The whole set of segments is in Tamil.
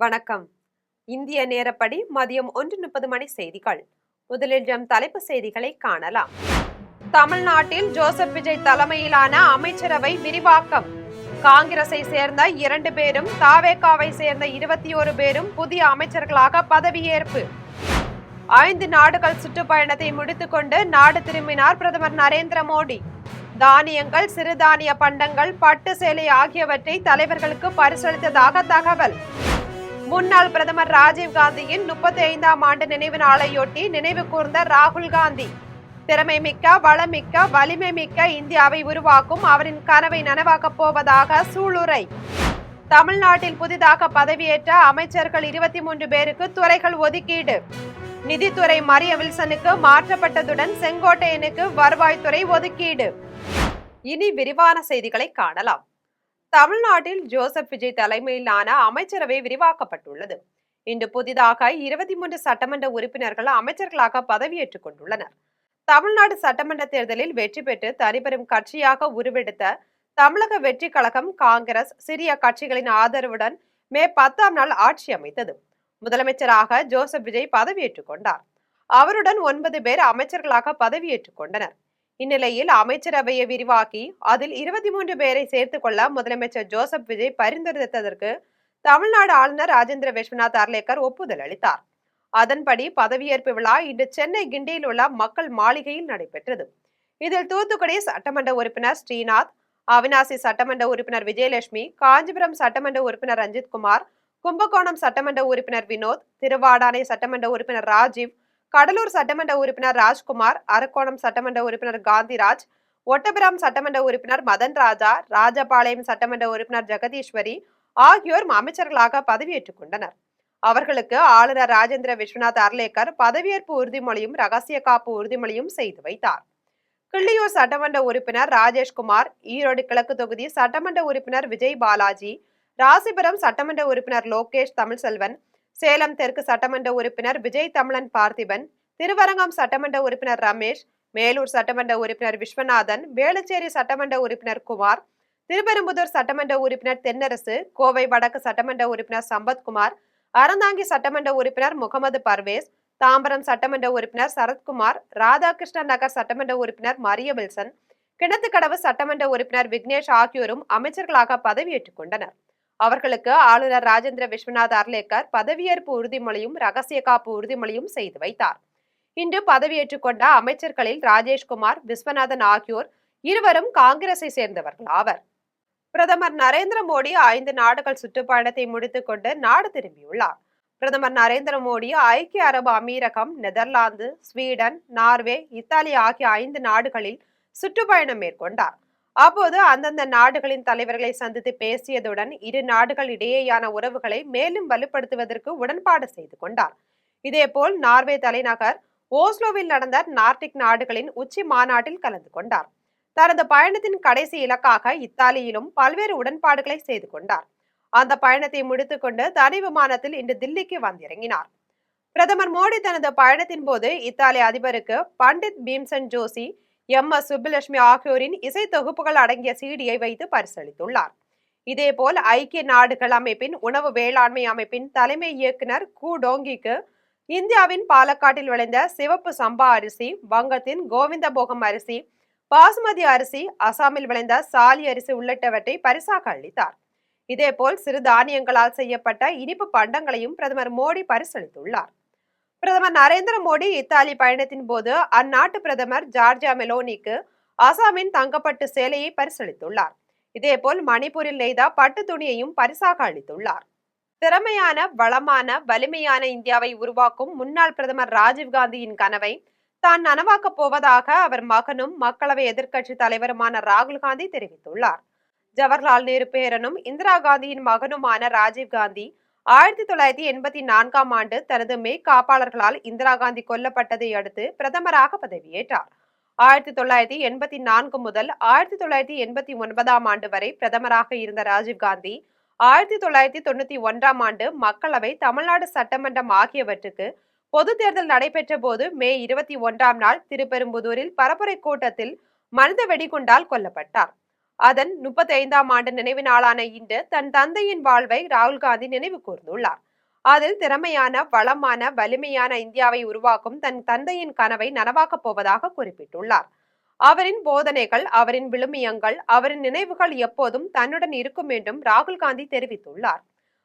வணக்கம். இந்திய நேரப்படி மதியம் 1:30 மணி செய்திகள். முதலில் தலைப்பு செய்திகளை காணலாம். தமிழ்நாட்டில் ஜோசப் விஜய் தலைமையிலான அமைச்சரவை விரிவாக்கம். காங்கிரஸை சேர்ந்த 2 பேரும் தாவேகாவை சேர்ந்த 21 பேரும் புதிய அமைச்சர்களாக பதவியேற்பு. 5 நாடுகள் சுற்றுப்பயணத்தை முடித்துக்கொண்டு நாடு திரும்பினார் பிரதமர் நரேந்திர மோடி. தானியங்கள், சிறுதானிய பண்டங்கள், பட்டு சேலை ஆகியவற்றை தலைவர்களுக்கு பரிசளித்ததாக தகவல். முன்னாள் பிரதமர் ராஜீவ் காந்தியின் 35ஆம் ஆண்டு நினைவு நாளையொட்டி நினைவு கூர்ந்த ராகுல் காந்தி. திறமை மிக்க, வளமிக்க, வலிமை மிக்க இந்தியாவை உருவாக்கும் அவரின் கனவை நனவாக்கப் போவதாக சூளுரை. தமிழ்நாட்டில் புதிதாக பதவியேற்ற அமைச்சர்கள் 23 பேருக்கு துறைகள் ஒதுக்கீடு. நிதித்துறை மரிய வில்சனுக்கு மாற்றப்பட்டதுடன் செங்கோட்டையனுக்கு வருவாய்த்துறை ஒதுக்கீடு. இனி விரிவான செய்திகளை காணலாம். தமிழ்நாட்டில் ஜோசப் விஜய் தலைமையிலான அமைச்சரவை விரிவாக்கப்பட்டுள்ளது. இன்று புதிதாக 23 சட்டமன்ற உறுப்பினர்கள் அமைச்சர்களாக பதவியேற்றுக் கொண்டுள்ளனர். தமிழ்நாடு சட்டமன்ற தேர்தலில் வெற்றி பெற்று தனிப்பெரும் கட்சியாக உருவெடுத்த தமிழக வெற்றி கழகம் காங்கிரஸ் சிறிய கட்சிகளின் ஆதரவுடன் மே 10ஆம் நாள் ஆட்சி அமைத்தது. முதலமைச்சராக ஜோசப் விஜய் பதவியேற்றுக் கொண்டார். அவருடன் 9 பேர் அமைச்சர்களாக பதவியேற்றுக் கொண்டனர். இந்நிலையில் அமைச்சரவையை விரிவாக்கி அதில் 23 பேரை சேர்த்துக் கொள்ள முதலமைச்சர் ஜோசப் விஜய் பரிந்துரைத்ததற்கு தமிழ்நாடு ஆளுநர் ராஜேந்திர விஸ்வநாத் அர்லேக்கர் ஒப்புதல் அளித்தார். அதன்படி பதவியேற்பு விழா இன்று சென்னை கிண்டியில் உள்ள மக்கள் மாளிகையில் நடைபெற்றது. இதில் தூத்துக்குடி சட்டமன்ற உறுப்பினர் ஸ்ரீநாத், அவினாசி சட்டமன்ற உறுப்பினர் விஜயலட்சுமி, காஞ்சிபுரம் சட்டமன்ற உறுப்பினர் ரஞ்சித்குமார், கும்பகோணம் சட்டமன்ற உறுப்பினர் வினோத், திருவாடானை சட்டமன்ற உறுப்பினர் ராஜீவ், கடலூர் சட்டமன்ற உறுப்பினர் ராஜ்குமார், அரக்கோணம் சட்டமன்ற உறுப்பினர் காந்திராஜ், ஒட்டபிராம் சட்டமன்ற உறுப்பினர் மதன் ராஜா, ராஜபாளையம் சட்டமன்ற உறுப்பினர் ஜெகதீஸ்வரி ஆகியோர் அமைச்சர்களாக பதவியேற்றுக் கொண்டனர். அவர்களுக்கு ஆளுநர் ராஜேந்திர விஸ்வநாத் அர்லேக்கர் பதவியேற்பு உறுதிமொழியும் ரகசிய காப்பு உறுதிமொழியும் செய்து வைத்தார். கிள்ளியூர் சட்டமன்ற உறுப்பினர் ராஜேஷ்குமார், ஈரோடு கிழக்கு தொகுதி சட்டமன்ற உறுப்பினர் விஜய் பாலாஜி, ராசிபுரம் சட்டமன்ற உறுப்பினர் லோகேஷ் தமிழ்செல்வன், சேலம் தெற்கு சட்டமன்ற உறுப்பினர் விஜய் தமிழன் பார்த்திபன், திருவரங்கம் சட்டமன்ற உறுப்பினர் ரமேஷ், மேலூர் சட்டமன்ற உறுப்பினர் விஸ்வநாதன், வேளச்சேரி சட்டமன்ற உறுப்பினர் குமார், திருப்பெரும்புதூர் சட்டமன்ற உறுப்பினர் தென்னரசு, கோவை வடக்கு சட்டமன்ற உறுப்பினர் சம்பத்குமார், அறந்தாங்கி சட்டமன்ற உறுப்பினர் முகமது பர்வேஸ், தாம்பரம் சட்டமன்ற உறுப்பினர் சரத்குமார், ராதாகிருஷ்ணன் நகர் சட்டமன்ற உறுப்பினர் மரிய வில்சன், கிணத்துக்கடவு சட்டமன்ற உறுப்பினர் விக்னேஷ் ஆகியோரும் அமைச்சர்களாக பதவியேற்றுக் கொண்டனர். அவர்களுக்கு ஆளுநர் ராஜேந்திர விஸ்வநாத் அர்லேக்கர் பதவியேற்பு உறுதிமொழியும் ரகசிய காப்பு உறுதிமொழியும் செய்து வைத்தார். இன்று பதவியேற்றுக் கொண்ட அமைச்சர்களில் ராஜேஷ்குமார், விஸ்வநாதன் ஆகியோர் இருவரும் காங்கிரஸை சேர்ந்தவர்கள் ஆவர். பிரதமர் நரேந்திர மோடி 5 நாடுகள் சுற்றுப்பயணத்தை முடித்துக் கொண்டு நாடு திரும்பியுள்ளார். பிரதமர் நரேந்திர மோடி ஐக்கிய அரபு அமீரகம், நெதர்லாந்து, ஸ்வீடன், நார்வே, இத்தாலி ஆகிய 5 நாடுகளில் சுற்றுப்பயணம் மேற்கொண்டார். அப்போது அந்தந்த நாடுகளின் தலைவர்களை சந்தித்து பேசியதுடன் இரு நாடுகள் இடையேயான உறவுகளை மேலும் வலுப்படுத்துவதற்கு உடன்பாடு செய்து கொண்டார். இதேபோல் நார்வே தலைநகர் ஓஸ்லோவில் நடந்த நார்டிக் நாடுகளின் உச்சி மாநாட்டில் கலந்து கொண்டார். தனது பயணத்தின் கடைசி இலக்காக இத்தாலியிலும் பல்வேறு உடன்பாடுகளை செய்து கொண்டார். அந்த பயணத்தை முடித்துக்கொண்டு தனி விமானத்தில் இன்று தில்லிக்கு வந்திறங்கினார். பிரதமர் மோடி தனது பயணத்தின் போது இத்தாலி அதிபருக்கு பண்டித் பீம்சன் ஜோஷி, MS சுப்புலட்சுமி ஆகியோரின் இசை தொகுப்புகள் அடங்கிய சீடியை வைத்து பரிசளித்துள்ளார். இதேபோல் ஐக்கிய நாடுகள் அமைப்பின் உணவு வேளாண்மை அமைப்பின் தலைமை இயக்குனர் கு டோங்கிக்கு இந்தியாவின் பாலக்காட்டில் விளைந்த சிவப்பு சம்பா அரிசி, வங்கத்தின் கோவிந்தபோகம் அரிசி, பாசுமதி அரிசி, அசாமில் விளைந்த சாலி அரிசி உள்ளிட்டவற்றை பரிசாக அளித்தார். இதேபோல் சிறு தானியங்களால் செய்யப்பட்ட இனிப்பு பண்டங்களையும் பிரதமர் மோடி பரிசளித்துள்ளார். பிரதமர் நரேந்திர மோடி இத்தாலி பயணத்தின் போது அந்நாட்டு பிரதமர் ஜார்ஜியா மெலோனிக்கு அசாமின் தங்கப்பட்டு சேலையை பரிசளித்துள்ளார். இதேபோல் மணிப்பூரில் நெய்த பட்டு துணியையும் பரிசாக அளித்துள்ளார். திறமையான, வளமான, வலிமையான இந்தியாவை உருவாக்கும் முன்னாள் பிரதமர் ராஜீவ் காந்தியின் கனவை தான் நனவாக்கப் போவதாக அவர் மகனும் மக்களவை எதிர்க்கட்சி தலைவருமான ராகுல் காந்தி தெரிவித்துள்ளார். ஜவஹர்லால் நேரு பேரனும் இந்திரா காந்தியின் மகனுமான ராஜீவ் காந்தி 1984ஆம் ஆண்டு தனது மெய்காப்பாளர்களால் இந்திரா காந்தி கொல்லப்பட்டதை அடுத்து பிரதமராக பதவியேற்றார். 1984 முதல் 1989ஆம் ஆண்டு வரை பிரதமராக இருந்த ராஜீவ் காந்தி 1991ஆம் ஆண்டு மக்களவை, தமிழ்நாடு சட்டமன்றம் ஆகியவற்றுக்கு பொது தேர்தல் நடைபெற்ற போது மே 21ஆம் நாள் திருப்பெரும்புதூரில் பரப்புரை கூட்டத்தில் மனித வெடிகுண்டால் கொல்லப்பட்டார். அதன் 35ஆம் ஆண்டு நினைவு நாளான இன்று தன் தந்தையின் வாழ்வை ராகுல் காந்தி நினைவு கூர்ந்துள்ளார். அதில் திறமையான, வளமான, வலிமையான இந்தியாவை உருவாக்கும் தன் தந்தையின் கனவை நனவாக்கப் போவதாக குறிப்பிட்டுள்ளார். அவரின் போதனைகள், அவரின் விழுமியங்கள், அவரின் நினைவுகள் எப்போதும் தன்னுடன் இருக்கும் என்றும் ராகுல் காந்தி தெரிவித்துள்ளார்.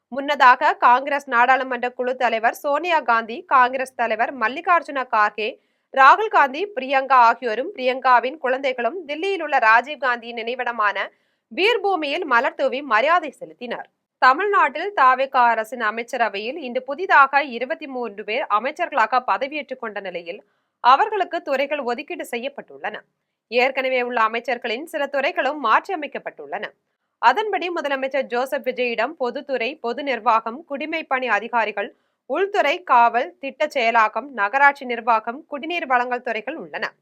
முன்னதாக காங்கிரஸ் நாடாளுமன்ற குழு தலைவர் சோனியா காந்தி, காங்கிரஸ் தலைவர் மல்லிகார்ஜுன கார்கே, ராகுல் காந்தி, பிரியங்கா ஆகியோரும் பிரியங்காவின் குழந்தைகளும் தில்லியில் உள்ள ராஜீவ்காந்தியின் நினைவிடமான வீர்பூமியில் மலர் தூவி மரியாதை செலுத்தினர். தமிழ்நாட்டில் தாவேகா அரசின் அமைச்சரவையில் இன்று புதிதாக 23 பேர் அமைச்சர்களாக பதவியேற்றுக் கொண்ட நிலையில் அவர்களுக்கு துறைகள் ஒதுக்கீடு செய்யப்பட்டுள்ளன. ஏற்கனவே உள்ள அமைச்சர்களின் சில துறைகளும் மாற்றியமைக்கப்பட்டுள்ளன. அதன்படி முதலமைச்சர் ஜோசப் விஜயிடம் பொதுத்துறை, பொது நிர்வாகம், குடிமைப் பணி அதிகாரிகள், உள்துறை, காவல், திட்ட செயலாக்கம், நகராட்சி நிர்வாகம், குடிநீர் வழங்கல் துறைகள் உள்ளன.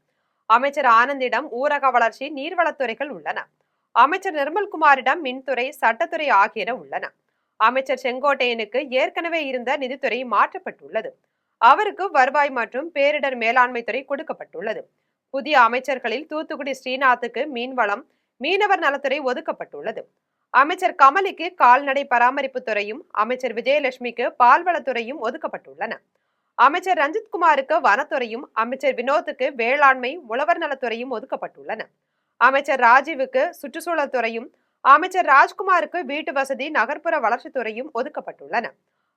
அமைச்சர் ஆனந்திடம் ஊரக வளர்ச்சி, நீர்வளத்துறைகள் உள்ளன. அமைச்சர் நிர்மல்குமாரிடம் மின்துறை, சட்டத்துறை ஆகியன உள்ளன. அமைச்சர் செங்கோட்டையனுக்கு ஏற்கனவே இருந்த நிதித்துறை மாற்றப்பட்டுள்ளது. அவருக்கு வருவாய் மற்றும் பேரிடர் மேலாண்மை துறை கொடுக்கப்பட்டுள்ளது. புதிய அமைச்சர்களில் தூத்துக்குடி ஸ்ரீநாத்துக்கு மீன்வளம், மீனவர் நலத்துறை ஒதுக்கப்பட்டுள்ளது. அமைச்சர் கமலிக்கு கால்நடை பராமரிப்பு துறையும், அமைச்சர் விஜயலட்சுமிக்கு பால்வளத்துறையும் ஒதுக்கப்பட்டுள்ளன. அமைச்சர் ரஞ்சித்குமாருக்கு வனத்துறையும், அமைச்சர் வினோத்துக்கு வேளாண்மை, உழவர் நலத்துறையும் ஒதுக்கப்பட்டுள்ளன. அமைச்சர் ராஜீவுக்கு சுற்றுச்சூழல் துறையும், அமைச்சர் ராஜ்குமாருக்கு வீட்டு வசதி, நகர்ப்புற வளர்ச்சித்துறையும் ஒதுக்கப்பட்டுள்ளன.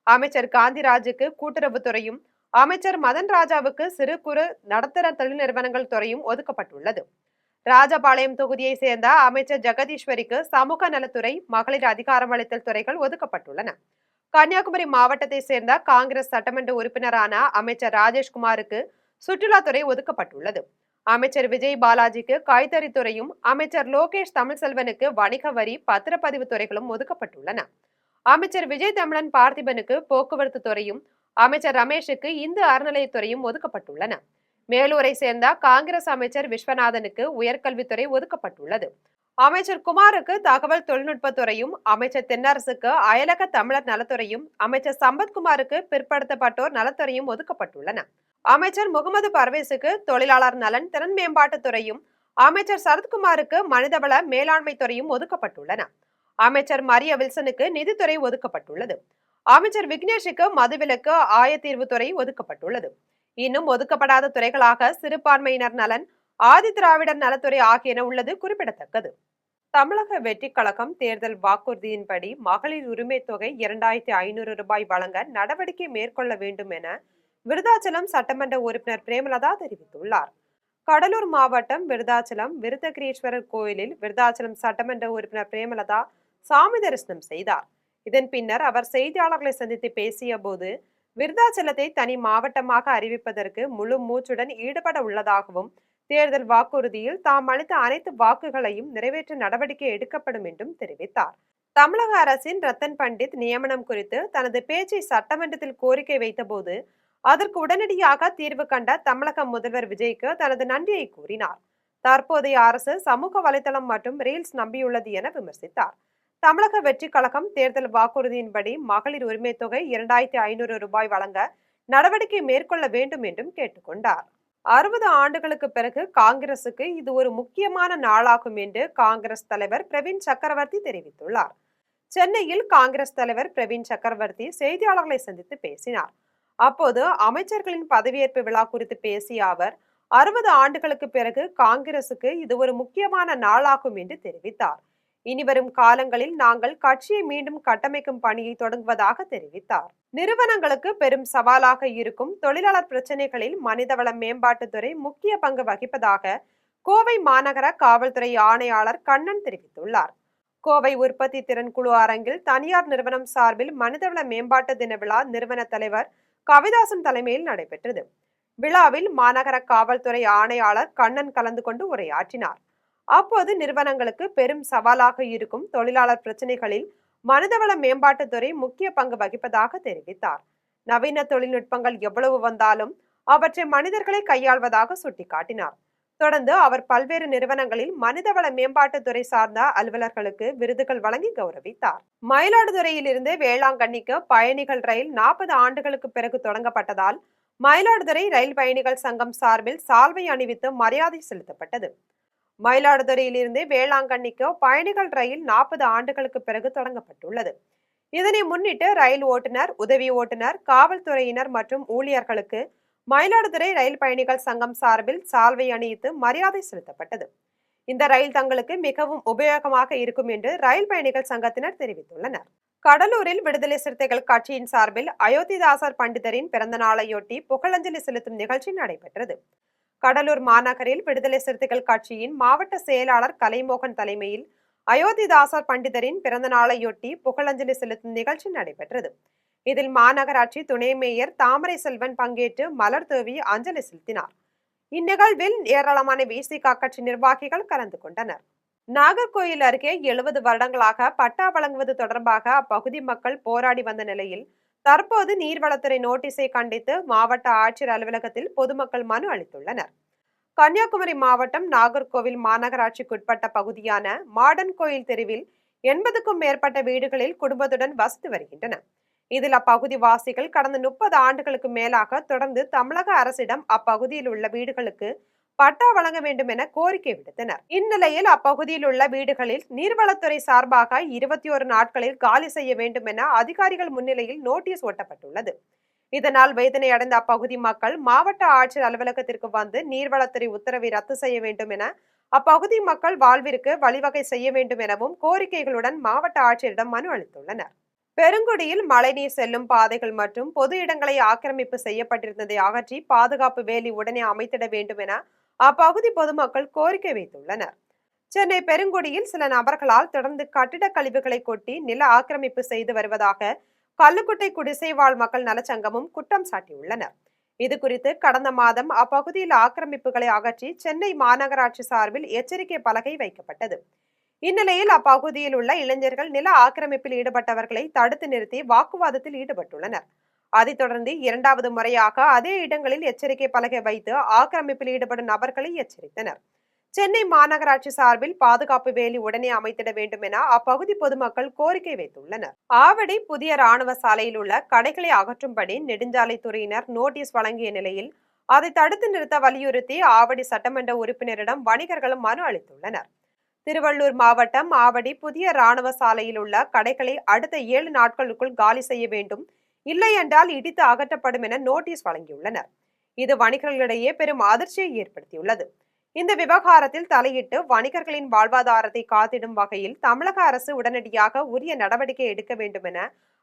அமைச்சர் காந்திராஜுக்கு கூட்டுறவுத்துறையும், அமைச்சர் மதன் ராஜாவுக்கு சிறு குறு நடுத்தர தொழில் நிறுவனங்கள் துறையும் ஒதுக்கப்பட்டுள்ளது. ராஜபாளையம் தொகுதியை சேர்ந்த அமைச்சர் ஜெகதீஸ்வரிக்கு சமூக நலத்துறை, மகளிர் அதிகாரமளித்தல் துறைகள் ஒதுக்கப்பட்டுள்ளன. கன்னியாகுமரி மாவட்டத்தை சேர்ந்த காங்கிரஸ் சட்டமன்ற உறுப்பினரான அமைச்சர் ராஜேஷ்குமாருக்கு சுற்றுலாத்துறை ஒதுக்கப்பட்டுள்ளது. அமைச்சர் விஜய் பாலாஜிக்கு கைத்தறித்துறையும், அமைச்சர் லோகேஷ் தமிழ்செல்வனுக்கு வணிக வரி, பத்திரப்பதிவு துறைகளும் ஒதுக்கப்பட்டுள்ளன. அமைச்சர் விஜய் தமிழன் பார்த்திபனுக்கு போக்குவரத்து துறையும், அமைச்சர் ரமேஷுக்கு இந்து அறநிலையத்துறையும் ஒதுக்கப்பட்டுள்ளன. மேலூரை சேர்ந்த காங்கிரஸ் அமைச்சர் விஸ்வநாதனுக்கு உயர்கல்வித்துறை ஒதுக்கப்பட்டுள்ளது. அமைச்சர் குமாருக்கு தகவல் தொழில்நுட்பத்துறையும், அமைச்சர் தென்னரசுக்கு அயலக தமிழர் நலத்துறையும், அமைச்சர் சம்பத்குமாருக்கு பிற்படுத்தப்பட்டோர் நலத்துறையும் ஒதுக்கப்பட்டுள்ளன. அமைச்சர் முகமது பர்வேஸுக்கு தொழிலாளர் நலன், திறன் மேம்பாட்டுத் துறையும், அமைச்சர் சரத்குமாருக்கு மனிதவள மேலாண்மை துறையும் ஒதுக்கப்பட்டுள்ளன. அமைச்சர் மரிய வில்சனுக்கு நிதித்துறை ஒதுக்கப்பட்டுள்ளது. அமைச்சர் விக்னேஷுக்கு மதுவிலக்கு ஆயத்தீர்வுத்துறை ஒதுக்கப்பட்டுள்ளது. இன்னும் ஒதுக்கப்படாத துறைகளாக சிறுபான்மையினர் நலன், ஆதி திராவிடர் நலத்துறை ஆகியன உள்ளது குறிப்பிடத்தக்கது. தமிழக வெற்றி கழகம் தேர்தல் வாக்குறுதியின்படி மகளிர் உரிமை தொகை 2500 ரூபாய் வழங்க நடவடிக்கை மேற்கொள்ள வேண்டும் என விருதாச்சலம் சட்டமன்ற உறுப்பினர் பிரேமலதா தெரிவித்துள்ளார். கடலூர் மாவட்டம் விருதாச்சலம் விருத்தகிரீஸ்வரர் கோயிலில் விருதாச்சலம் சட்டமன்ற உறுப்பினர் பிரேமலதா சாமி தரிசனம் செய்தார். இதன் பின்னர் அவர் செய்தியாளர்களை சந்தித்து பேசிய போது, விருதாச்சலத்தை தனி மாவட்டமாக அறிவிப்பதற்கு முழு மூச்சுடன் ஈடுபட உள்ளதாகவும், தேர்தல் வாக்குறுதியில் தாம் அளித்த அனைத்து வாக்குகளையும் நிறைவேற்ற நடவடிக்கை எடுக்கப்படும் என்றும் தெரிவித்தார். தமிழக அரசின் ரத்தன் பண்டித் நியமனம் குறித்து தனது பேச்சை சட்டமன்றத்தில் கோரிக்கை வைத்தபோது அதற்கு உடனடியாக தீர்வு கண்ட தமிழக முதல்வர் விஜய்க்கு தனது நன்றியை கூறினார். தற்போதைய அரசு சமூக வலைதளம் மற்றும் ரீல்ஸ் நம்பியுள்ளது என விமர்சித்தார். தமிழக வெற்றி கழகம் தேர்தல் வாக்குறுதியின்படி மகளிர் உரிமை தொகை 2500 ரூபாய் வழங்க நடவடிக்கை மேற்கொள்ள வேண்டும் என்றும் கேட்டுக்கொண்டார். 60 ஆண்டுகளுக்கு பிறகு காங்கிரசுக்கு இது ஒரு முக்கியமான நாளாகும் என்று காங்கிரஸ் தலைவர் பிரவீன் சக்கரவர்த்தி தெரிவித்துள்ளார். சென்னையில் காங்கிரஸ் தலைவர் பிரவீன் சக்கரவர்த்தி செய்தியாளர்களை சந்தித்து பேசினார். அப்போது அமைச்சர்களின் பதவியேற்பு விழா குறித்து பேசிய அவர், 60 ஆண்டுகளுக்கு பிறகு காங்கிரசுக்கு இது ஒரு முக்கியமான நாளாகும் என்று தெரிவித்தார். இனிவரும் காலங்களில் நாங்கள் கட்சியை மீண்டும் கட்டமைக்கும் பணியை தொடங்குவதாக தெரிவித்தார். நிறுவனங்களுக்கு பெரும் சவாலாக இருக்கும் தொழிலாளர் பிரச்சனைகளில் மனிதவள மேம்பாட்டுத்துறை முக்கிய பங்கு வகிப்பதாக கோவை மாநகர காவல்துறை ஆணையாளர் கண்ணன் தெரிவித்துள்ளார். கோவை உற்பத்தி திறன் குழு அரங்கில் தனியார் நிறுவனம் சார்பில் மனிதவள மேம்பாட்டு தின விழா நிறுவன தலைவர் கவிதாசன் தலைமையில் நடைபெற்றது. விழாவில் மாநகர காவல்துறை ஆணையாளர் கண்ணன் கலந்து கொண்டு உரையாற்றினார். அப்போது நிறுவனங்களுக்கு பெரும் சவாலாக இருக்கும் தொழிலாளர் பிரச்சனைகளில் மனிதவள மேம்பாட்டுத்துறை முக்கிய பங்கு வகிப்பதாக தெரிவித்தார். நவீன தொழில்நுட்பங்கள் எவ்வளவு வந்தாலும் அவற்றை மனிதர்களை கையாள்வதாக சுட்டிக்காட்டினார். தொடர்ந்து அவர் பல்வேறு நிறுவனங்களில் மனிதவள மேம்பாட்டுத்துறை சார்ந்த அலுவலர்களுக்கு விருதுகள் வழங்கி கௌரவித்தார். மயிலாடுதுறையிலிருந்து வேளாங்கண்ணிக்கு பயணிகள் ரயில் 40 ஆண்டுகளுக்கு பிறகு தொடங்கப்பட்டதால் மயிலாடுதுறை ரயில் பயணிகள் சங்கம் சார்பில் சால்வை அணிவித்து மரியாதை செலுத்தப்பட்டது. மயிலாடுதுறையிலிருந்து வேளாங்கண்ணிக்கு பயணிகள் ரயில் 40 ஆண்டுகளுக்கு பிறகு தொடங்கப்பட்டுள்ளது. இதனை முன்னிட்டு ரயில் ஓட்டுநர், உதவி ஓட்டுநர், காவல்துறையினர் மற்றும் ஊழியர்களுக்கு மயிலாடுதுறை ரயில் பயணிகள் சங்கம் சார்பில் சால்வை அணிவித்து மரியாதை செலுத்தப்பட்டது. இந்த ரயில் தங்களுக்கு மிகவும் உபயோகமாக இருக்கும் என்று ரயில் பயணிகள் சங்கத்தினர் தெரிவித்துள்ளனர். கடலூரில் விடுதலை சிறுத்தைகள் கட்சியின் சார்பில் அயோத்திதாசர் பண்டிதரின் பிறந்த நாளையொட்டி புகழஞ்சலி செலுத்தும் நிகழ்ச்சி நடைபெற்றது. கடலூர் மாநகரில் விடுதலை சிறுத்தைகள் கட்சியின் மாவட்ட செயலாளர் கலைமோகன் தலைமையில் அயோத்திதாசர் பண்டிதரின் பிறந்த நாளையொட்டி புகழஞ்சலி செலுத்தும் நிகழ்ச்சி நடைபெற்றது. இதில் மாநகராட்சி துணை மேயர் தாமரை செல்வன் பங்கேற்று மலர் தூவி அஞ்சலி செலுத்தினார். இந்நிகழ்வில் ஏராளமான விசிக கட்சி நிர்வாகிகள் கலந்து கொண்டனர். நாகர்கோயில் அருகே 70 வருடங்களாக பட்டா வழங்குவது தொடர்பாக அப்பகுதி மக்கள் போராடி வந்த நிலையில் தற்போது நீர்வளத்துறை நோட்டீஸை கண்டித்து மாவட்ட ஆட்சியர் அலுவலகத்தில் பொதுமக்கள் மனு அளித்துள்ளனர். கன்னியாகுமரி மாவட்டம் நாகர்கோவில் மாநகராட்சிக்குட்பட்ட பகுதியான மாடன் கோயில் தெருவில் 80க்கும் மேற்பட்ட வீடுகளில் குடும்பத்துடன் வசித்து வருகின்றன. இதில் அப்பகுதி வாசிகள் கடந்த 30 ஆண்டுகளுக்கு மேலாக தொடர்ந்து தமிழக அரசிடம் அப்பகுதியில் உள்ள வீடுகளுக்கு பட்டா வழங்க வேண்டும் என கோரிக்கை விடுத்தனர். இந்நிலையில் அப்பகுதியில் உள்ள வீடுகளில் நீர்வளத்துறை சார்பாக 21 நாட்களில் காலி செய்ய வேண்டும் என அதிகாரிகள் முன்னிலையில் நோட்டீஸ் ஒட்டப்பட்டுள்ளது. இதனால் வேதனை அடைந்த அப்பகுதி மக்கள் மாவட்ட ஆட்சியர் அலுவலகத்திற்கு வந்து நீர்வளத்துறை உத்தரவை ரத்து செய்ய வேண்டும் என, அப்பகுதி மக்கள் வாழ்விற்கு வழிவகை செய்ய வேண்டும் எனவும் கோரிக்கைகளுடன் மாவட்ட ஆட்சியரிடம் மனு அளித்துள்ளனர். பெருங்குடியில் மழைநீர் செல்லும் பாதைகள் மற்றும் பொது இடங்களை ஆக்கிரமிப்பு செய்யப்பட்டிருந்ததை அகற்றி பாதுகாப்பு வேலி உடனே அமைத்திட வேண்டும் என அப்பகுதி பொதுமக்கள் கோரிக்கை வைத்துள்ளனர். சென்னை பெருங்குடியில் சில நபர்களால் தொடர்ந்து கட்டிட கழிவுகளை கொட்டி நில ஆக்கிரமிப்பு செய்து வருவதாக கல்லுக்குட்டை குடிசை வாழ் மக்கள் நலச்சங்கமும் குற்றம் சாட்டியுள்ளனர். இது குறித்து கடந்த மாதம் அப்பகுதியில் ஆக்கிரமிப்புகளை அகற்றி சென்னை மாநகராட்சி சார்பில் எச்சரிக்கை பலகை வைக்கப்பட்டது. இந்நிலையில் அப்பகுதியில் உள்ள இளைஞர்கள் நில ஆக்கிரமிப்பில் ஈடுபட்டவர்களை தடுத்து நிறுத்தி வாக்குவாதத்தில் ஈடுபட்டுள்ளனர். அதைத் தொடர்ந்து 2வது முறையாக அதே இடங்களில் எச்சரிக்கை பலகை வைத்து ஆக்கிரமிப்பில் ஈடுபடும் நபர்களை எச்சரித்தனர். சென்னை மாநகராட்சி சார்பில் பாதுகாப்பு வேலி உடனே அமைத்திட வேண்டும் என அப்பகுதி பொதுமக்கள் கோரிக்கை வைத்துள்ளனர். ஆவடி புதிய ராணுவ சாலையில் உள்ள கடைகளை அகற்றும்படி நெடுஞ்சாலைத்துறையினர் நோட்டீஸ் வழங்கிய நிலையில் அதை தடுத்து நிறுத்த வலியுறுத்தி ஆவடி சட்டமன்ற உறுப்பினரிடம் வணிகர்களும் மனு அளித்துள்ளனர். திருவள்ளூர் மாவட்டம் ஆவடி புதிய ராணுவ சாலையில் உள்ள கடைகளை அடுத்த 7 நாட்களுக்குள் காலி செய்ய வேண்டும், இல்லை என்றால் இடித்து அகற்றப்படும் என நோட்டீஸ் வழங்கியுள்ளனர். இது வணிகர்களிடையே பெரும் அதிர்ச்சியை ஏற்படுத்தியுள்ளது. இந்த விவகாரத்தில் தலையிட்டு வணிகர்களின் வாழ்வாதாரத்தை காத்திடும் வகையில் தமிழக அரசு உடனடியாக உரிய நடவடிக்கை எடுக்க வேண்டும் என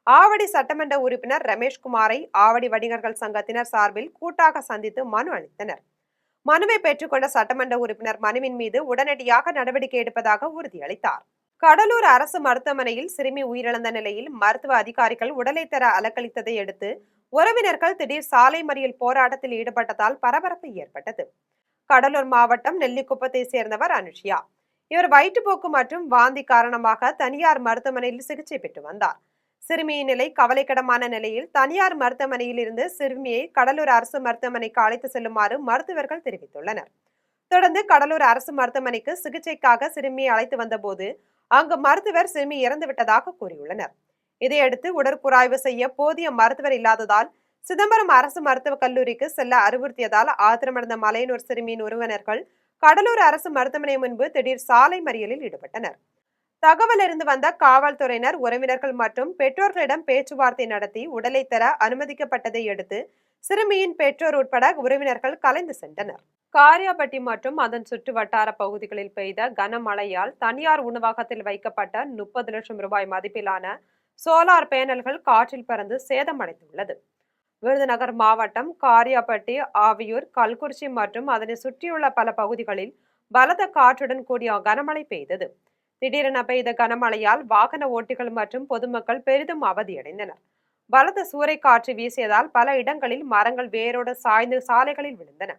ஆவடி சட்டமன்ற உறுப்பினர் ரமேஷ்குமாரை ஆவடி வணிகர்கள் சங்கத்தினர் சார்பில் கூட்டாக சந்தித்து மனு அளித்தனர். மனுவை பெற்றுக்கொண்ட சட்டமன்ற உறுப்பினர் மனுவின் மீது உடனடியாக நடவடிக்கை எடுப்பதாக உறுதியளித்தார். கடலூர் அரசு மருத்துவமனையில் சிறுமி உயிரிழந்த நிலையில் மருத்துவ அதிகாரிகள் உடலை தர அலக்களித்ததை அடுத்து உறவினர்கள் திடீர் சாலை மறியல் போராட்டத்தில் ஈடுபட்டதால் பரபரப்பு ஏற்பட்டது. கடலூர் மாவட்டம் நெல்லிக்குப்பத்தை சேர்ந்தவர் அனுஷியா. இவர் வயிற்றுப்போக்கு மற்றும் வாந்தி காரணமாக தனியார் மருத்துவமனையில் சிகிச்சை பெற்று வந்தார். சிறுமியின் நிலை கவலைக்கிடமான நிலையில் தனியார் மருத்துவமனையில் இருந்து சிறுமியை கடலூர் அரசு மருத்துவமனைக்கு அழைத்து செல்லுமாறு மருத்துவர்கள் தெரிவித்துள்ளனர். தொடர்ந்து கடலூர் அரசு மருத்துவமனைக்கு சிகிச்சைக்காக சிறுமியை அழைத்து வந்தபோது அங்கு மருத்துவர் சிறுமி இறந்துவிட்டதாக கூறியுள்ளனர். இதையடுத்து உடற்குறாய்வு செய்ய போதிய மருத்துவர் இல்லாததால் சிதம்பரம் அரசு மருத்துவக் கல்லூரிக்கு செல்ல அறிவுறுத்தியதால் ஆத்திரமடைந்த மலையனூர் சிறுமியின் உறவினர்கள் கடலூர் அரசு மருத்துவமனை முன்பு திடீர் சாலை மறியலில் ஈடுபட்டனர். தகவல் அறிந்து வந்த காவல்துறையினர் உறவினர்கள் மற்றும் பெற்றோர்களிடம் பேச்சுவார்த்தை நடத்தி உடலை தர அனுமதிக்கப்பட்டதை அடுத்து சிறுமியின் பெற்றோர் உட்பட உறவினர்கள் கலைந்து சென்றனர். காரியாபட்டி மற்றும் அதன் சுற்று வட்டார பகுதிகளில் பெய்த கனமழையால் தனியார் உணவகத்தில் வைக்கப்பட்ட 30 லட்சம் ரூபாய் மதிப்பிலான சோலார் பேனல்கள் காற்றில் பறந்து சேதமடைந்துள்ளது. விருதுநகர் மாவட்டம் காரியாபட்டி, ஆவியூர், கல்குறிச்சி மற்றும் அதனை சுற்றியுள்ள பல பகுதிகளில் பலத்த காற்றுடன் கூடிய கனமழை பெய்தது. திடீரென பெய்த கனமழையால் வாகன ஓட்டிகள் மற்றும் பொதுமக்கள் பெரிதும் அவதியடைந்தனர். பலத்த சூறைக்காற்று வீசியதால் பல இடங்களில் மரங்கள் வேரோடு சாய்ந்து சாலைகளில் விழுந்தன.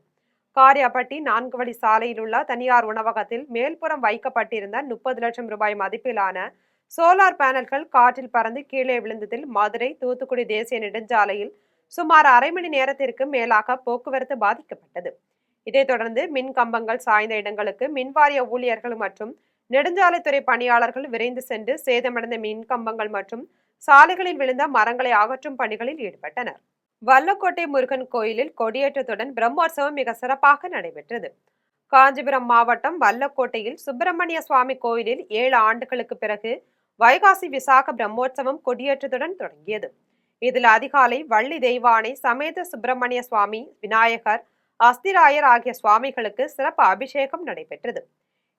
காரியாபட்டி 4 வழி சாலையில் உள்ள தனியார் உணவகத்தில் மேல்புறம் வைக்கப்பட்டிருந்த 30 லட்சம் ரூபாய் மதிப்பிலான சோலார் பேனல்கள் காற்றில் பறந்து கீழே விழுந்ததில் மதுரை தூத்துக்குடி தேசிய நெடுஞ்சாலையில் சுமார் அரை மணி நேரத்திற்கு மேலாக போக்குவரத்து பாதிக்கப்பட்டது. இதைத் தொடர்ந்து மின் கம்பங்கள் சாய்ந்த இடங்களுக்கு மின்வாரிய ஊழியர்கள் மற்றும் நெடுஞ்சாலைத்துறை பணியாளர்கள் விரைந்து சென்று சேதமடைந்த மின் கம்பங்கள் மற்றும் சாலைகளில் விழுந்த மரங்களை அகற்றும் பணிகளில் ஈடுபட்டனர். வல்லக்கோட்டை முருகன் கோயிலில் கொடியேற்றத்துடன் பிரம்மோற்சவம் மிக சிறப்பாக நடைபெற்றது. காஞ்சிபுரம் மாவட்டம் வல்லக்கோட்டையில் சுப்பிரமணிய சுவாமி கோயிலில் 7 ஆண்டுகளுக்கு பிறகு வைகாசி விசாக பிரம்மோற்சவம் கொடியேற்றத்துடன் தொடங்கியது. இதில் அதிகாலை வள்ளி தெய்வானை சமேத சுப்பிரமணிய சுவாமி, விநாயகர், அஸ்திராயர் ஆகிய சுவாமிகளுக்கு சிறப்பு அபிஷேகம் நடைபெற்றது.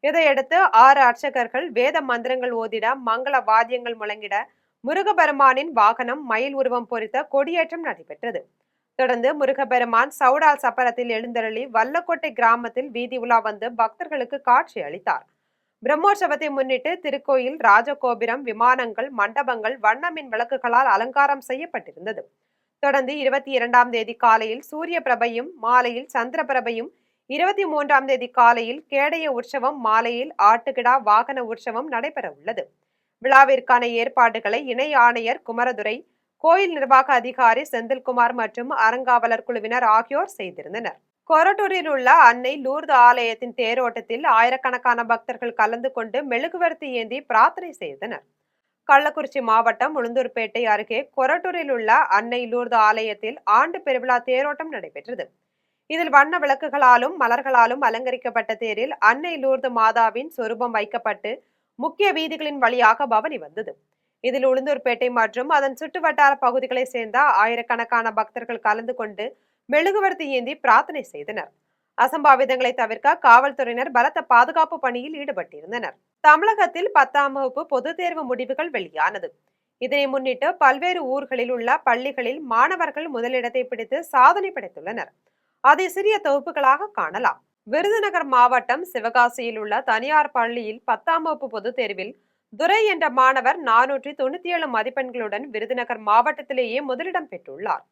இதையடுத்து 6 அர்ச்சகர்கள் வேத மந்திரங்கள் ஓதிட, மங்கள வாத்தியங்கள் முழங்கிட முருகபெருமானின் வாகனம் மயில் உருவம் பொறித்த கொடியேற்றம் நடைபெற்றது. தொடர்ந்து முருகபெருமான் சவுடால் சப்பரத்தில் எழுந்தருளி வல்லக்கோட்டை கிராமத்தில் வீதி உலா வந்து பக்தர்களுக்கு காட்சி அளித்தார். பிரம்மோற்சவத்தை முன்னிட்டு திருக்கோயில் ராஜகோபுரம், விமானங்கள், மண்டபங்கள் வண்ணமின் விளக்குகளால் அலங்காரம் செய்யப்பட்டிருந்தது. தொடர்ந்து 22ஆம் தேதி காலையில் சூரிய பிரபையும், மாலையில் சந்திர பிரபையும், 23ஆம் தேதி காலையில் கேடய உற்சவம், மாலையில் ஆட்டுக்கிடா வாகன உற்சவம் நடைபெற உள்ளது. விழாவிற்கான ஏற்பாடுகளை இணை ஆணையர் குமரதுரை, கோயில் நிர்வாக அதிகாரி செந்தில்குமார் மற்றும் அறங்காவலர் குழுவினர் ஆகியோர் செய்திருந்தனர். கொரட்டூரில் உள்ள அன்னை லூர்து ஆலயத்தின் தேரோட்டத்தில் ஆயிரக்கணக்கான பக்தர்கள் கலந்து கொண்டு மெழுகுவர்த்தி ஏந்தி பிரார்த்தனை செய்தனர். கள்ளக்குறிச்சி மாவட்டம் உளுந்தூர்பேட்டை அருகே கொரட்டூரில் உள்ள அன்னை லூர்து ஆலயத்தில் ஆண்டு பெருவிழா தேரோட்டம் நடைபெற்றது. இதில் வண்ண விளக்குகளாலும் மலர்களாலும் அலங்கரிக்கப்பட்ட தேரில் அன்னை லூர்து மாதாவின் சொரூபம் வைக்கப்பட்டு முக்கிய வீதிகளின் வழியாக பவனி வந்தது. இதில் உளுந்தூர்பேட்டை மற்றும் அதன் சுற்றுவட்டார பகுதிகளை சேர்ந்த ஆயிரக்கணக்கான பக்தர்கள் கலந்து கொண்டு மெழுகுவர்த்தி ஏந்தி பிரார்த்தனை செய்தனர். அசம்பாவிதங்களை தவிர்க்க காவல்துறையினர் பலத்த பாதுகாப்பு பணியில் ஈடுபட்டிருந்தனர். தமிழகத்தில் 10ஆம் வகுப்பு பொதுத் தேர்வு முடிவுகள் வெளியானது. இதனை முன்னிட்டு பல்வேறு ஊர்களில் உள்ள பள்ளிகளில் மாணவர்கள் முதலிடத்தை பிடித்து சாதனை படைத்துள்ளனர். அதை சிறிய தொகுப்புகளாக காணலாம். விருதுநகர் மாவட்டம் சிவகாசியில் உள்ள தனியார் பள்ளியில் 10ஆம் வகுப்பு பொதுத் தேர்வில் துரை என்ற மாணவர் 497 மதிப்பெண்களுடன் விருதுநகர் மாவட்டத்திலேயே முதலிடம் பெற்றுள்ளார்.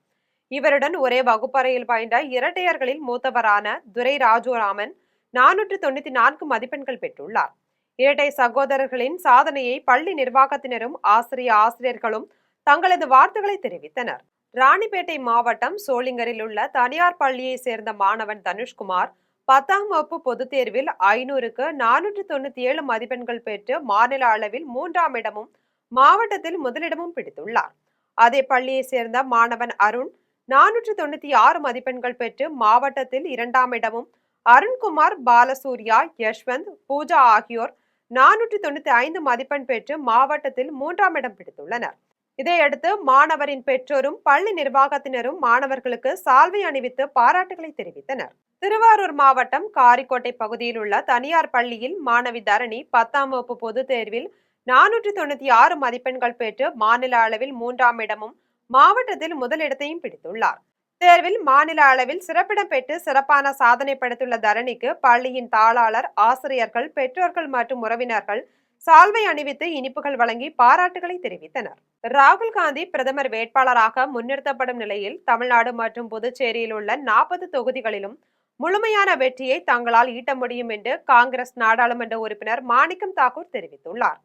இவருடன் ஒரே வகுப்பறையில் பயின்ற இரட்டையர்களில் மூத்தவரான துரை ராஜுராமன் 494 மதிப்பெண்கள் பெற்றுள்ளார். இரட்டை சகோதரர்களின் சாதனையை பள்ளி நிர்வாகத்தினரும் ஆசிரியர்களும் தங்களது வாழ்த்துக்களை தெரிவித்தனர். ராணிப்பேட்டை மாவட்டம் சோளிங்கரில் உள்ள தனியார் பள்ளியை சேர்ந்த மாணவன் தனுஷ்குமார் 10ஆம் வகுப்பு பொதுத் தேர்வில் 500க்கு 497 மதிப்பெண்கள் பெற்று மாநில அளவில் 3ஆம் இடமும் மாவட்டத்தில் முதலிடமும் பிடித்துள்ளார். அதே பள்ளியை சேர்ந்த மாணவன் அருண் 496 மதிப்பெண்கள் பெற்று மாவட்டத்தில் 2ஆம் இடமும், அருண்குமார், பாலசூர்யா, யஷ்வந்த், பூஜா ஆகியோர் 495 மதிப்பெண் பெற்று மாவட்டத்தில் 3ஆம் இடம் பிடித்துள்ளனர். இதையடுத்து மாணவரின் பெற்றோரும் பள்ளி நிர்வாகத்தினரும் மாணவர்களுக்கு சால்வை அணிவித்து பாராட்டுகளை தெரிவித்தனர். திருவாரூர் மாவட்டம் காரிக்கோட்டை பகுதியில் உள்ள தனியார் பள்ளியில் மாணவி தரணி 10ஆம் வகுப்பு பொதுத் தேர்வில் 496 மதிப்பெண்கள் பெற்று மாநில அளவில் 3ஆம் இடமும் மாவட்டத்தில் முதலிடத்தையும் பிடித்துள்ளார். தேர்வில் மாநில அளவில் சிறப்பிடம் பெற்று சிறப்பான சாதனை படைத்துள்ள தரணிக்கு பள்ளியின் தாளாளர், ஆசிரியர்கள், பெற்றோர்கள் மற்றும் உறவினர்கள் சால்வை அணிவித்து இனிப்புகள் வழங்கி பாராட்டுகளை தெரிவித்தனர். ராகுல் காந்தி பிரதமர் வேட்பாளராக முன்னிறுத்தப்படும் நிலையில் தமிழ்நாடு மற்றும் புதுச்சேரியில் உள்ள 40 தொகுதிகளிலும் முழுமையான வெற்றியை தங்களால் ஈட்ட முடியும் என்று காங்கிரஸ் நாடாளுமன்ற உறுப்பினர் மாணிக்கம் தாக்கூர் தெரிவித்துள்ளார்.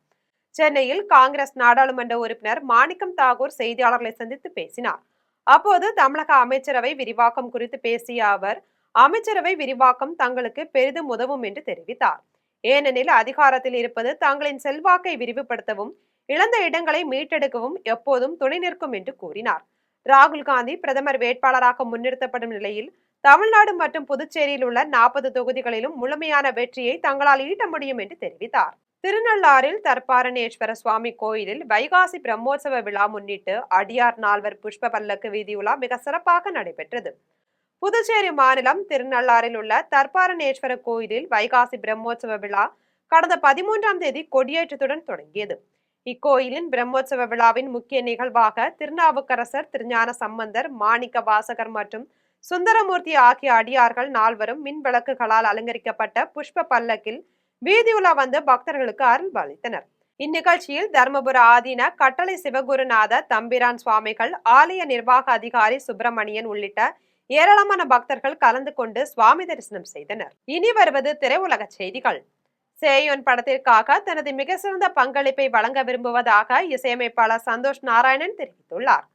சென்னையில் காங்கிரஸ் நாடாளுமன்ற உறுப்பினர் மாணிக்கம் தாக்கூர் செய்தியாளர்களை சந்தித்து பேசினார். அப்போது தமிழக அமைச்சரவை விரிவாக்கம் குறித்து பேசிய அவர், அமைச்சரவை விரிவாக்கம் தங்களுக்கு பெரிதும் உதவும் என்று தெரிவித்தார். ஏனெனில் அதிகாரத்தில் இருப்பது தங்களின் செல்வாக்கை விரிவுபடுத்தவும் இழந்த இடங்களை மீட்டெடுக்கவும் எப்போதும் துணை நிற்கும் என்று கூறினார். ராகுல் காந்தி பிரதமர் வேட்பாளராக முன்னிறுத்தப்படும் நிலையில் தமிழ்நாடு மற்றும் புதுச்சேரியில் உள்ள 40 தொகுதிகளிலும் முழுமையான வெற்றியை தங்களால் ஈட்ட முடியும் என்று தெரிவித்தார். திருநள்ளாறில் தர்பாரணேஸ்வர சுவாமி கோயிலில் வைகாசி பிரம்மோற்சவ விழா முன்னிட்டு அடியார் நால்வர் புஷ்ப பல்லக்கு வீதி உலா மிக சிறப்பாக நடைபெற்றது. புதுச்சேரி மாநிலம் திருநள்ளாறில் உள்ள தர்பாரணேஸ்வர கோயிலில் வைகாசி பிரம்மோற்சவ விழா கடந்த 13ஆம் தேதி கொடியேற்றத்துடன் தொடங்கியது. இக்கோயிலின் பிரம்மோற்சவ விழாவின் முக்கிய நிகழ்வாக திருநாவுக்கரசர், திருஞான சம்பந்தர், மாணிக்க வாசகர் மற்றும் சுந்தரமூர்த்தி ஆகிய அடியார்கள் நால்வரும் மின் விளக்குகளால் அலங்கரிக்கப்பட்ட புஷ்ப பல்லக்கில் வீதியுலா வந்து பக்தர்களுக்கு அருள் பாலித்தனர். இந்நிகழ்ச்சியில் தர்மபுர ஆதீன கட்டளை சிவகுருநாத தம்பிரான் சுவாமிகள், ஆலய நிர்வாக அதிகாரி சுப்பிரமணியன் உள்ளிட்ட ஏராளமான பக்தர்கள் கலந்து கொண்டு சுவாமி தரிசனம் செய்தனர். இனி வருவது திரையுலக செய்திகள். சேயோன் படத்திற்காக தனது மிக சிறந்த பங்களிப்பை வழங்க விரும்புவதாக இசையமைப்பாளர் சந்தோஷ் நாராயணன் தெரிவித்துள்ளார்.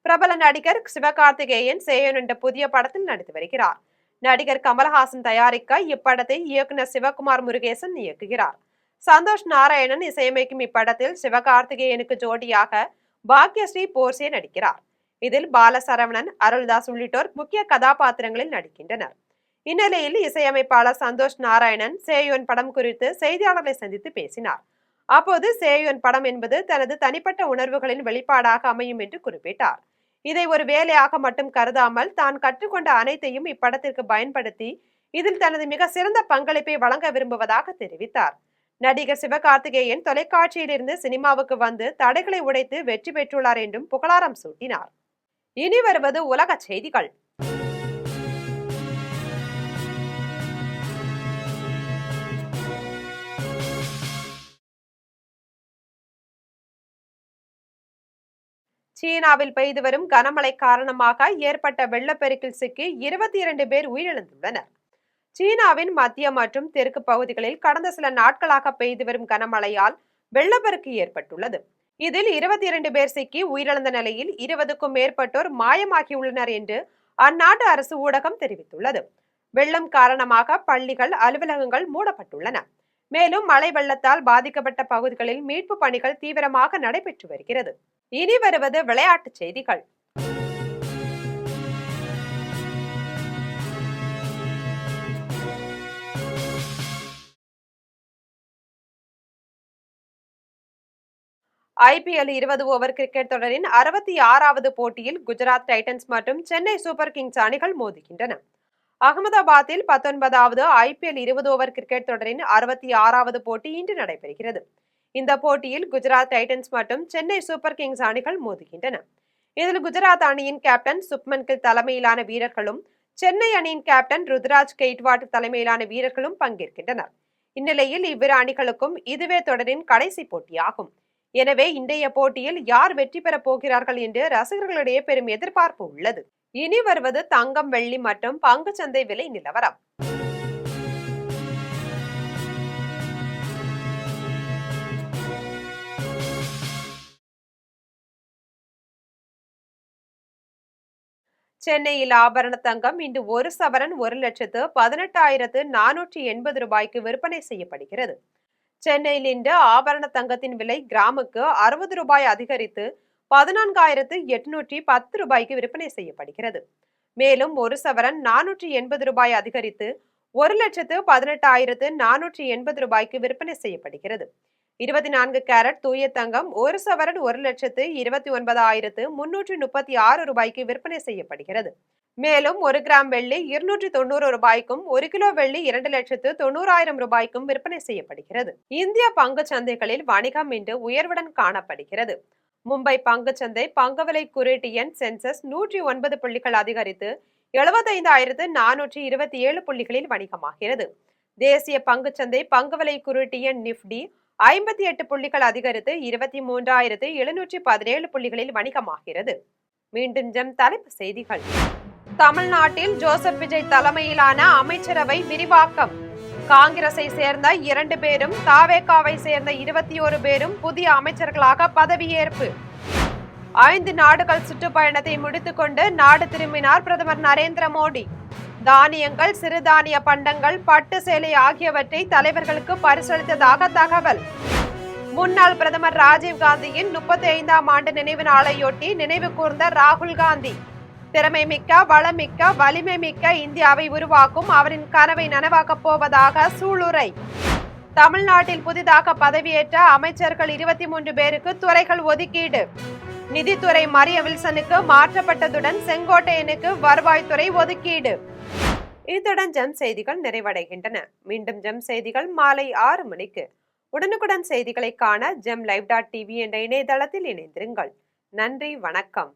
பிரபல நடிகர் சிவகார்த்திகேயன் சேயோன் என்ற புதிய படத்தில் நடித்து வருகிறார். நடிகர் கமல்ஹாசன் தயாரிக்க இப்படத்தை இயக்குனர் சிவகுமார் முருகேசன் இயக்குகிறார். சந்தோஷ் நாராயணன் இசையமைக்கும் இப்படத்தில் சிவகார்த்திகேயனுக்கு ஜோடியாக பாக்யஸ்ரீ போர்சே நடிக்கிறார். இதில் பாலசரவணன், அருள்தாஸ் உள்ளிட்டோர் முக்கிய கதாபாத்திரங்களில் நடிக்கின்றனர். இந்நிலையில் இசையமைப்பாளர் சந்தோஷ் நாராயணன் சேயோன் படம் குறித்து செய்தியாளர்களை சந்தித்து பேசினார். அப்போது சேயோன் படம் என்பது தனது தனிப்பட்ட உணர்வுகளின் வெளிப்பாடாக அமையும் என்று குறிப்பிட்டார். இதை ஒரு வேலையாக மட்டும் கருதாமல் தான் கற்றுக்கொண்ட அனைத்தையும் இப்படத்திற்கு பயன்படுத்தி இதில் தனது மிக சிறந்த பங்களிப்பை வழங்க விரும்புவதாக தெரிவித்தார். நடிகர் சிவகார்த்திகேயன் தொலைக்காட்சியிலிருந்து சினிமாவுக்கு வந்து தடைகளை உடைத்து வெற்றி பெற்றுள்ளார் என்றும் புகழாரம் சூட்டினார். இனி வருவது உலக செய்திகள். சீனாவில் பெய்து வரும் கனமழை காரணமாக ஏற்பட்ட வெள்ளப்பெருக்கில் சிக்கி 22 பேர் உயிரிழந்துள்ளனர். சீனாவின் மத்திய மற்றும் தெற்கு பகுதிகளில் கடந்த சில நாட்களாக பெய்து வரும் கனமழையால் வெள்ளப்பெருக்கு ஏற்பட்டுள்ளது. இதில் 22 பேர் சிக்கி உயிரிழந்த நிலையில் 20க்கும் மேற்பட்டோர் மாயமாகியுள்ளனர் என்று அந்நாட்டு அரசு ஊடகம் தெரிவித்துள்ளது. வெள்ளம் காரணமாக பள்ளிகள், அலுவலகங்கள் மூடப்பட்டுள்ளன. மேலும் மழை வெள்ளத்தால் பாதிக்கப்பட்ட பகுதிகளில் மீட்பு பணிகள் தீவிரமாக நடைபெற்று வருகிறது. இனி வருவது விளையாட்டுச் செய்திகள். IPL 20 ஓவர் கிரிக்கெட் தொடரின் 66வது போட்டியில் குஜராத் டைட்டன்ஸ் மற்றும் சென்னை சூப்பர் கிங்ஸ் அணிகள் மோதுகின்றன. அகமதாபாத்தில் 19வது IPL 20 ஓவர் கிரிக்கெட் தொடரின் 66வது போட்டி இன்று நடைபெறுகிறது. இந்த போட்டியில் குஜராத் டைட்டன்ஸ் மற்றும் சென்னை சூப்பர் கிங்ஸ் அணிகள் மோதுகின்றன. இதில் குஜராத் அணியின் கேப்டன் சுப்மன் கில் தலைமையிலான வீரர்களும் சென்னை அணியின் கேப்டன் ருத்ராஜ் கெய்ட்வாட் தலைமையிலான வீரர்களும் பங்கேற்கின்றனர். இந்நிலையில் இவ்விரு அணிகளுக்கும் இதுவே தொடரின் கடைசி போட்டியாகும். எனவே இன்றைய போட்டியில் யார் வெற்றி பெறப் போகிறார்கள் என்று ரசிகர்களிடையே பெரும் எதிர்பார்ப்பு உள்ளது. இனி வருவது தங்கம், வெள்ளி மற்றும் பங்குச்சந்தை விலை நிலவரம். சென்னையில் ஆபரண தங்கம் இன்று ஒரு சவரன் 1,18,480 ரூபாய்க்கு விற்பனை செய்யப்படுகிறது. சென்னையில் இன்று ஆபரண தங்கத்தின் விலை கிராமுக்கு 60 ரூபாய் அதிகரித்து 14,810 ரூபாய்க்கு விற்பனை செய்யப்படுகிறது. மேலும் ஒரு சவரன் 480 ரூபாய் அதிகரித்து 1,18,480 ரூபாய்க்கு விற்பனை செய்யப்படுகிறது. 24 கேரட் தூய தங்கம் ஒரு சவரன் 1,29,336 ரூபாய்க்கு விற்பனை செய்யப்படுகிறது. மேலும் 1 கிராம் வெள்ளி 290 ரூபாய்க்கும் 1 கிலோ வெள்ளி 2,90,000 ரூபாய்க்கும் விற்பனை செய்யப்படுகிறது. இந்திய பங்கு சந்தைகளில் வணிகம் இன்று உயர்வுடன் காணப்படுகிறது. மும்பை பங்குச்சந்தை பங்குவிலை குறியீட்டு எண் சென்செக்ஸ் 109 புள்ளிகள் அதிகரித்து 75,427 புள்ளிகளில் வணிகமாகிறது. தேசிய பங்குச்சந்தை பங்குவிலை குறியீட்டு எண் நிப்டி 58 புள்ளிகள் அதிகரித்து 23,717 புள்ளிகளில் வணிகமாகிறது. மீண்டும் தலைப்பு செய்திகள். தமிழ்நாட்டில் ஜோசப் விஜய் தலைமையிலான அமைச்சரவை விரிவாக்கம். காங்கிரஸை சேர்ந்த 2 பேரும் தாவேகாவை சேர்ந்த 21 பேரும் புதிய அமைச்சர்களாக பதவியேற்பு. 5 நாடுகள் சுற்றுப்பயணத்தை முடித்துக் கொண்டு நாடு திரும்பினார் பிரதமர் நரேந்திர மோடி. தானியங்கள், சிறுதானிய பண்டங்கள், பட்டு சேலை ஆகியவற்றை தலைவர்களுக்கு பரிசளித்ததாக தகவல். முன்னாள் பிரதமர் ராஜீவ் காந்தியின் 35ஆம் ஆண்டு நினைவு நாளையொட்டி நினைவு கூர்ந்த ராகுல் காந்தி. திறமை மிக்க, வளமிக்க, வலிமை மிக்க இந்தியாவை உருவாக்கும் அவரின் கனவை நனவாக்கப் போவதாக சூளுரை. தமிழ்நாட்டில் புதிதாக பதவியேற்ற அமைச்சர்கள் 23 பேருக்கு துறைகள் ஒதுக்கீடு. நிதித்துறை மரிய வில்சனுக்கு மாற்றப்பட்டதுடன் செங்கோட்டையனுக்கு வருவாய்த்துறை ஒதுக்கீடு. இத்துடன் ஜெம் செய்திகள் நிறைவடைகின்றன. மீண்டும் ஜெம் செய்திகள் மாலை 6 மணிக்கு. உடனுக்குடன் செய்திகளை காண GemLive.tv என்ற இணையதளத்தில் இணைந்திருங்கள். நன்றி, வணக்கம்.